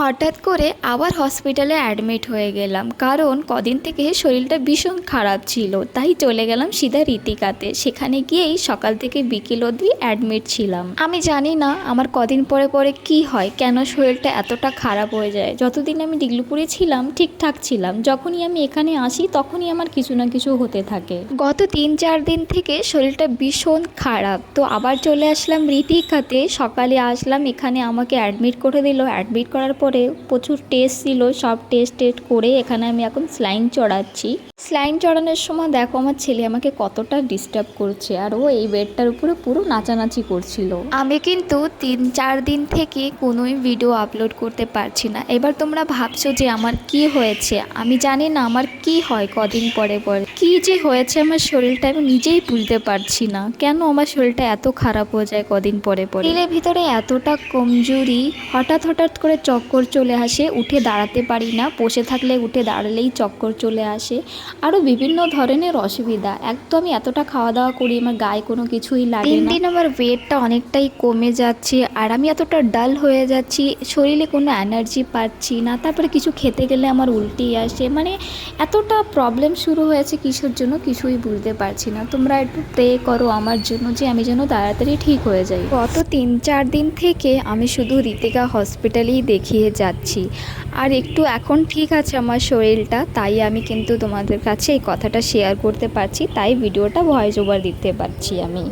হঠাৎ করে আবার হসপিটালে অ্যাডমিট হয়ে গেলাম, কারণ কদিন থেকে শরীরটা ভীষণ খারাপ ছিল। তাই চলে গেলাম সিধা ঋতিকাতে। সেখানে গিয়েই সকাল থেকে বিকেল অবধি অ্যাডমিট ছিলাম। আমি জানি না আমার কদিন পরে পরে কি হয়, কেন শরীরটা এতটা খারাপ হয়ে যায়। যতদিন আমি ডিগলুপুরে ছিলাম ঠিকঠাক ছিলাম, যখনই আমি এখানে আসি তখনই আমার কিছু না কিছু হতে থাকে। গত 3-4 দিন থেকে শরীরটা ভীষণ খারাপ, তো আবার চলে আসলাম ঋতিকাতে। সকালে আসলাম, এখানে আমাকে অ্যাডমিট করে দিল। অ্যাডমিট করার পরে প্রচুর টেস্ট ছিল, সব টেস্ট করে এখানে আমি এখন স্লাইন চড়াচ্ছি। স্লাইন চড়ানোর সময় দেখো আমার ছেলে আমাকে কতটা ডিস্টার্ব করছে, আর ও এই বেডটার উপরে পুরো নাচানাচি করছিল। আমি কিন্তু 3-4 দিন থেকে কোনোই ভিডিও আপলোড করতে পারছি না। এবার তোমরা ভাবছো যে আমার কি হয়েছে। আমি জানি না আমার কি হয় কদিন পরে পরে, কি যে হয়েছে আমার শরীরটা আমি নিজেই বুঝতে পারছি না। কেন আমার শরীরটা এত খারাপ হয়ে যায় কদিন পরে পরে। শরীরের ভিতরে এতটা কমজোরি, হঠাৎ হঠাৎ করে চক্কর চলে আসে, উঠে দাঁড়াতে পারি না, বসে থাকলে উঠে দাঁড়ালেই চক্কর চলে আসে, আরও বিভিন্ন ধরনের অসুবিধা। এক তো আমি এতটা খাওয়া দাওয়া করি, আমার গায়ে কোনো কিছুই লাগে না। দিন আমার ওয়েটটা অনেকটাই কমে যাচ্ছে, আর আমি এতটা ডাল হয়ে যাচ্ছি, শরীরে কোনো এনার্জি পাচ্ছি না। তারপরে কিছু খেতে গেলে আমার উল্টেই আসে, মানে এতটা প্রবলেম শুরু হয়েছে কিসের জন্য কিছুই বুঝতে পারছি না। তোমরা একটু প্রে করো আমার জন্য, যে আমি যেন তাড়াতাড়ি ঠিক হয়ে যাই। গত 3-4 দিন থেকে আমি শুধু ঋতিকা হসপিটালেই দেখিয়ে যাচ্ছি, আর একটু এখন ঠিক আছে আমার শরীরটা, তাই আমি কিন্তু তোমাদের কাছে এই কথাটা শেয়ার করতে পারছি, তাই ভিডিওটা ভয়েস ওভার দিতে পারছি আমি।